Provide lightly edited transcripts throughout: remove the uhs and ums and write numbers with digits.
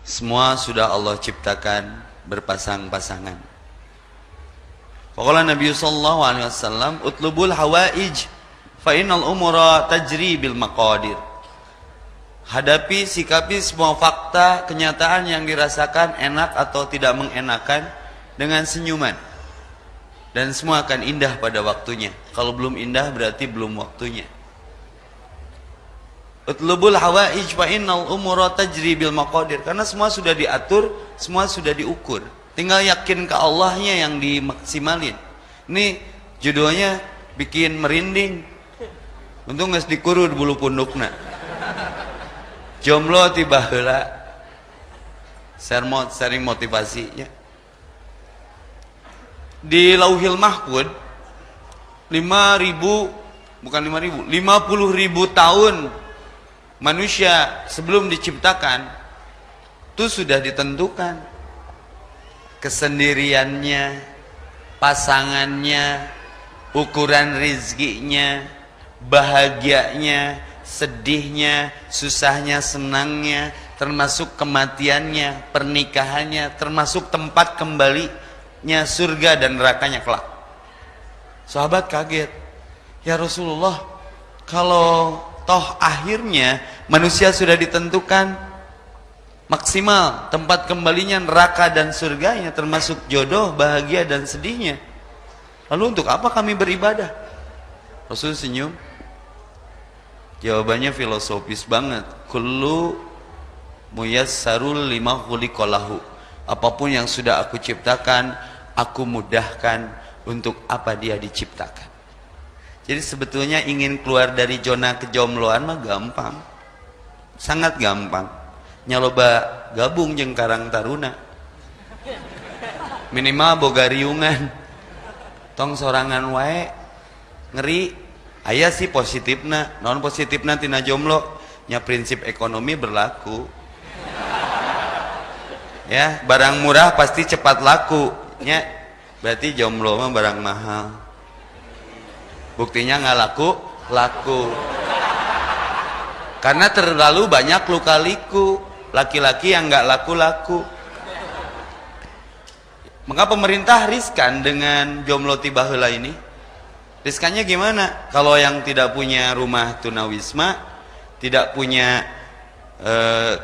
Semua sudah Allah ciptakan berpasang-pasangan. Faqala Nabi sallallahu alaihi wasallam, "Utlubul hawaij fa innal umura tajri bil maqadir." Hadapi, sikapi semua fakta, kenyataan yang dirasakan enak atau tidak mengenakan dengan senyuman. Dan semua akan indah pada waktunya. Kalau belum indah berarti belum waktunya. Utlubul hawaij fa innal umura tajri bil maqadir. Karena semua sudah diatur, semua sudah diukur. Tinggal yakin ke Allahnya yang dimaksimalin. Ini judulnya bikin merinding. Untung geus dikurud bulu pundukna. Jomblo tiba heula. Sering motivasinya. Di Lauhil Mahfud 50.000 tahun manusia sebelum diciptakan itu sudah ditentukan kesendiriannya, pasangannya, ukuran rizkinya, bahagianya, sedihnya, susahnya, senangnya, termasuk kematiannya, pernikahannya, termasuk tempat kembalinya surga dan nerakanya kelak. Sahabat kaget, ya Rasulullah, kalau toh akhirnya manusia sudah ditentukan maksimal tempat kembalinya neraka dan surganya, termasuk jodoh, bahagia dan sedihnya, lalu untuk apa kami beribadah? Rasul senyum. Jawabannya filosofis banget. Kullu muyassarul lima khuliqalahu. Apapun yang sudah aku ciptakan, aku mudahkan untuk apa dia diciptakan. Jadi sebetulnya ingin keluar dari zona kejombloan mah gampang. Sangat gampang. Nyaloba gabung jeung Karang Taruna. Minimal boga riungan. Tong sorangan wae. Ngeri. Aya sih positifna. Non positifna tina jomblo nya prinsip ekonomi berlaku. Ya, barang murah pasti cepat laku. Nya berarti jomblo mah barang mahal. Buktinya nggak laku. Karena terlalu banyak luka-liku laki-laki yang nggak laku-laku. Maka pemerintah riskan dengan jomblo tiba heula ini. Riskannya gimana? Kalau yang tidak punya rumah tunawisma, tidak punya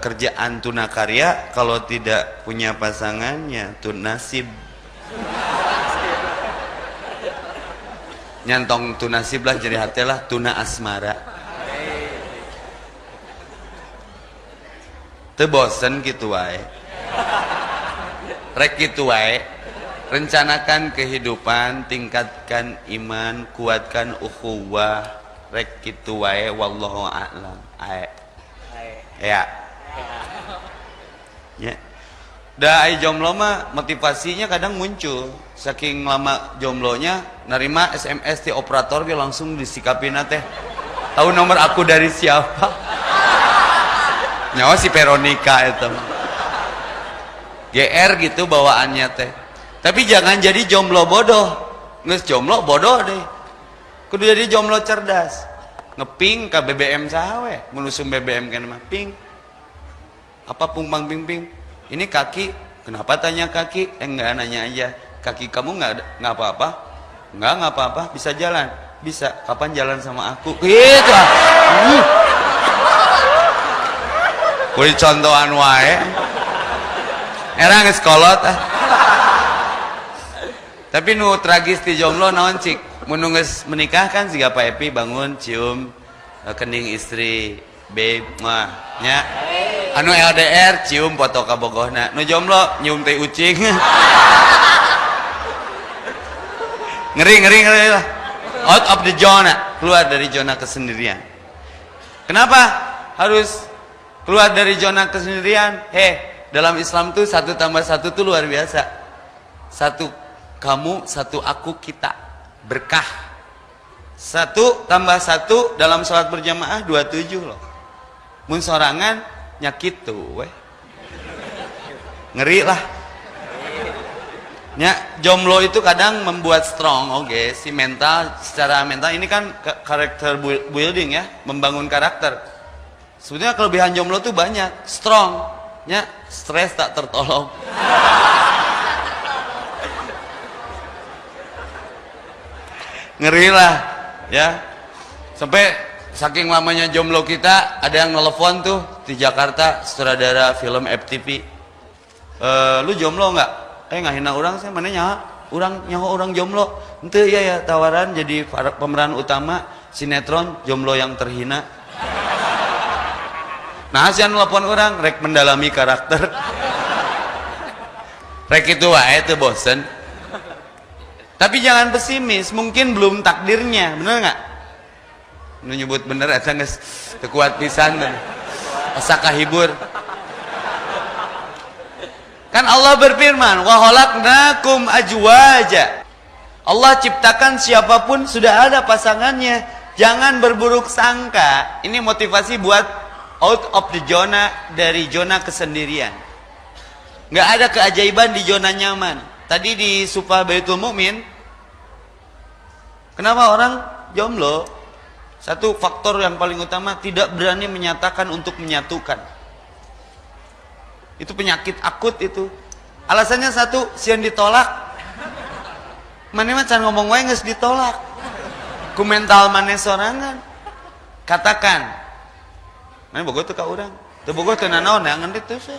kerjaan tunakarya, kalau tidak punya pasangannya tunasib. Nyantong tunasib lah jadi hati lah tuna asmara. Teu bosen gitu wae. Rek gitu wae. Rencanakan kehidupan, tingkatkan iman, kuatkan ukhuwah. Rek gitu wae wallahu a'lam. Ya. Ya. Da ai jomblo mah motivasinya kadang muncul. Saking lama jomblonya nerima SMS ti operator ge langsung disikapina teh. Tahu nomor aku dari siapa? Nyawa si Veronica itu. GR gitu bawaannya teh. Tapi jangan jadi jomblo bodoh. Geus jomblo bodoh deh. Kudu jadi jomblo cerdas. Ngeping ka BBM saha we? Menusum BBM kana mah ping. Apa pungpang ping-ping? Ini kaki, kenapa tanya kaki? Enggak, nanya aja. Kaki kamu nggak apa-apa? Nggak apa-apa, bisa jalan? Bisa. Kapan jalan sama aku? Gitu. Kulit contohan wae. Era geus kolot ah. Tapi nu tragis di jomblo naon cik? Mun geus menikah kan siga Pak Epi bangun cium kening istri, babe mah nya. Anu LDR cium foto ka bogohna. Nu jomblo nyium teh ucing. Ngeri lah. Out of the zona, keluar dari zona kesendirian. Kenapa harus keluar dari zona kesendirian? Dalam Islam tuh 1 tambah 1 tuh luar biasa. 1 kamu, 1 aku, kita. Berkah. 1 tambah 1 dalam sholat berjamaah 27 loh. Mun sorangan nyakit tuh weh. Ngeri lah. Ya, jomblo itu kadang membuat strong, oke, si mental, secara mental ini kan karakter building ya, membangun karakter. Sebetulnya kelebihan jomblo tuh banyak, strong, nya stres tak tertolong. Ngeri lah ya, sampai saking lamanya jomblo kita ada yang nelfon tuh di Jakarta, sutradara film FTV, lu jomblo nggak? Ngahina orang sih, mana nyaho orang jomblo. Ente ya tawaran jadi pemeran utama sinetron Jomblo yang Terhina. Nah asian nelfon orang rek mendalami karakter, rek itu wae teu bosen. Tapi jangan pesimis, mungkin belum takdirnya, bener nggak? Nu nyebut bener, asa geus teu kuat pisan, asa kahibur. Kan Allah berfirman, wa khalaqnakum azwaja. Allah ciptakan siapapun sudah ada pasangannya. Jangan berburuk sangka. Ini motivasi buat out of the zona, dari zona kesendirian. Nggak ada keajaiban di zona nyaman. Tadi di Sufa Baitul Mukmin, kenapa orang jomblo? Satu faktor yang paling utama, tidak berani menyatakan untuk menyatukan. Itu penyakit akut itu. Alasannya satu, sian ditolak. Mana mah can ngomong wae geus ditolak. Ku mental maneh sorangan. Katakan. Mana bogoh teu ka urang? Teu bogoh teu nanaon ya ngendit teh. 100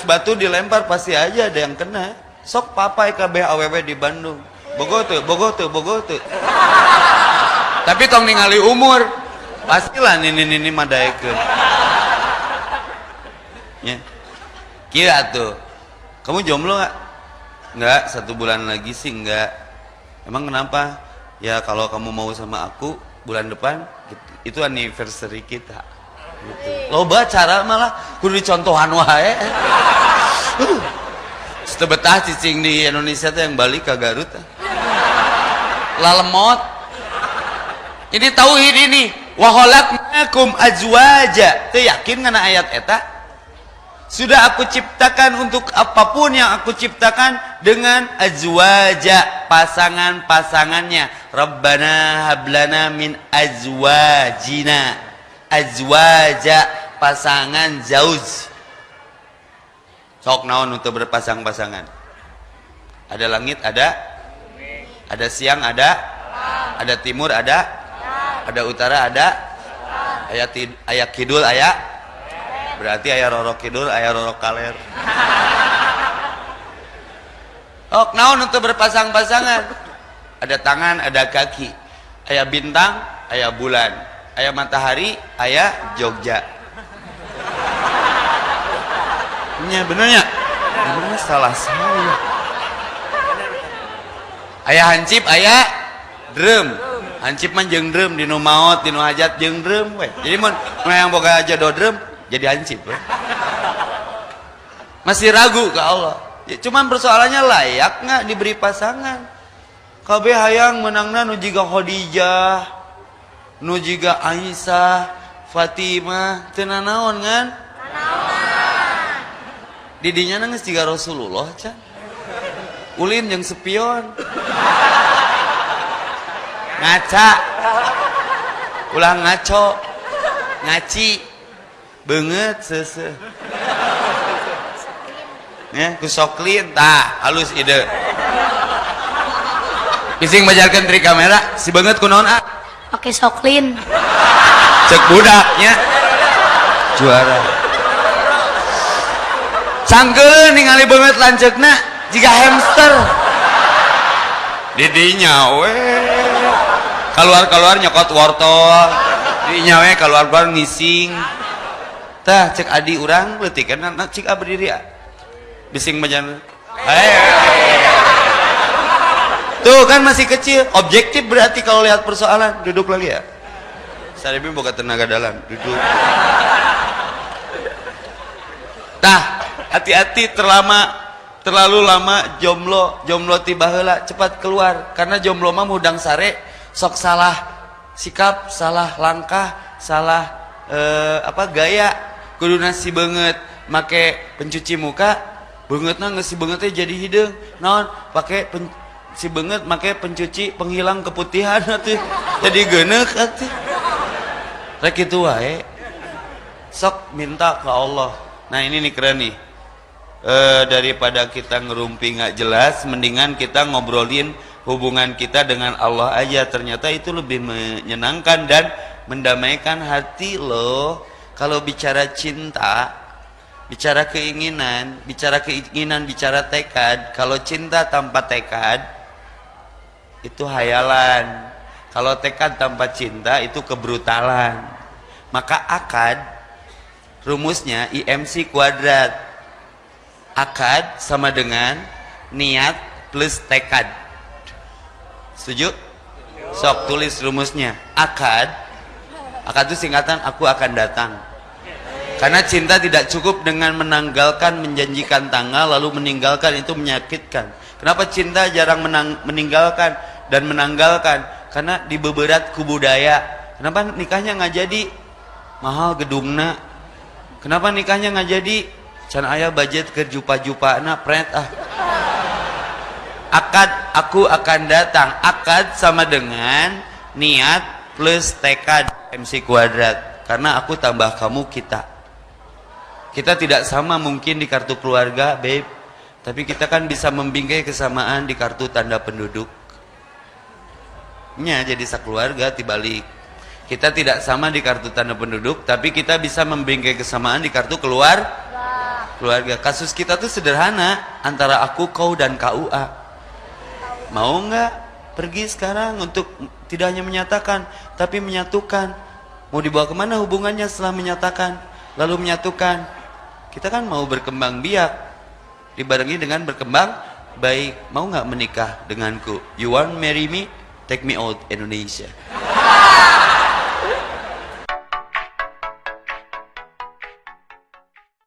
batu dilempar pasti aja ada yang kena. Sok papai kabeh awewe di Bandung. Bogoh teu. Tapi tong ningali umur. Pastilah nini madaekeun. Ya. Kira tuh. Kamu jomblo enggak? Enggak, 1 bulan lagi sih enggak. Emang kenapa? Ya kalau kamu mau sama aku bulan depan itu anniversary kita. Gitu. Loba cara malah kudu dicontohan wae. Setebetah cicing di Indonesia tuh yang balik ke Garut. Lalemot. Ini tauhid ini. Wa khalaqnakum azwaja. Teu yakin ngana ayat eta? Sudah aku ciptakan untuk apapun yang aku ciptakan dengan azwaja, pasangan-pasangannya. Rabbana hablana min azwajina. Azwaja, pasangan zauj. Sok naon untuk berpasang-pasangan. Ada langit, ada siang, ada timur, ada utara, ada aya kidul, aya. Berarti aya rorok kidul, aya rorok kaler. Oh, naon untuk berpasang-pasangan? Ada tangan, ada kaki. Aya bintang, aya bulan. Aya matahari, aya Jogja. Nya benernya? Bener salah saya. Aya hancip, aya drum. Hancip mah jeung drum, dinu maot, dinu hajat jeung drum we. Jadi mun yang boga jodoh drum jadi hancip we. Masih ragu ke Allah. Ya, cuman persoalannya layak nggak diberi pasangan. Kabeh hayang menangna nu jiga Khadijah, nu jiga Aisyah, Fatimah, teu nanaon ngan? Didinya nangis jiga Rasulullah can. Ulin jeung sepion. Ngaca. Ulah ngaco. Ngaci. Beungeut seuseuh. Ya, ku soklin tah halus ide. Bising bajarkeun tri kamera, si beungeut kunaon ah? Oke soklin. Cek budaknya. Juara. Sangkeun ningali beungeut lanceukna jiga hamster. Didinya we. Keluar nyokot wortel. Didinya we keluar ngising. Tah cek adi urang leutik kan cik abdi diri. Bising bajan. Tuh kan masih kecil, objektif berarti kalau lihat persoalan. Duduk lagi ya. Sarebi boga tenaga dalam, duduk. Tah, hati-hati terlalu lama jomblo tiba heula cepat keluar karena jomblo mah mudang sare sok salah sikap, salah langkah, salah gaya. Kuduna si beungeut make pencuci muka, beungeutna geus si beungeut teh jadi hideung. Naon? Pake si beungeut make pencuci penghilang keputihan atuh. Jadi geuneuk atuh. Rek kitu wae. sok minta ke Allah. Nah ini nih keren nih. Daripada kita ngerumpi nggak jelas, mendingan kita ngobrolin hubungan kita dengan Allah aja. Ternyata itu lebih menyenangkan dan mendamaikan hati loh. Kalau bicara cinta, bicara keinginan, bicara tekad. Kalau cinta tanpa tekad itu hayalan. Kalau tekad tanpa cinta itu kebrutalan. Maka akad rumusnya IMC kuadrat. Akad sama dengan niat plus tekad. Setuju? Sok tulis rumusnya. Akad itu singkatan aku akan datang. Karena cinta tidak cukup dengan menanggalkan, menjanjikan tanggal lalu meninggalkan, itu menyakitkan. Kenapa cinta jarang meninggalkan dan menanggalkan? Karena dibeberat ku budaya. Kenapa nikahnya nggak jadi? Mahal gedungna. Kenapa nikahnya nggak jadi? Can aya budget ke jupa-jupa na pret ah. Akad aku akan datang. Akad sama dengan niat plus tekad MC kuadrat. Karena aku tambah kamu kita. Kita tidak sama mungkin di kartu keluarga, babe. Tapi kita kan bisa membingkai kesamaan di kartu tanda penduduk. Nya jadi sakeluarga tibalik. Kita tidak sama di kartu tanda penduduk, tapi kita bisa membingkai kesamaan di kartu keluarga. Kasus kita tuh sederhana, antara aku, kau, dan KUA. Mau nggak pergi sekarang untuk tidak hanya menyatakan, tapi menyatukan? Mau dibawa kemana hubungannya setelah menyatakan, lalu menyatukan? Kita kan mau berkembang biak, dibarengi dengan berkembang baik. Mau nggak menikah denganku? You want marry me? Take me out Indonesia.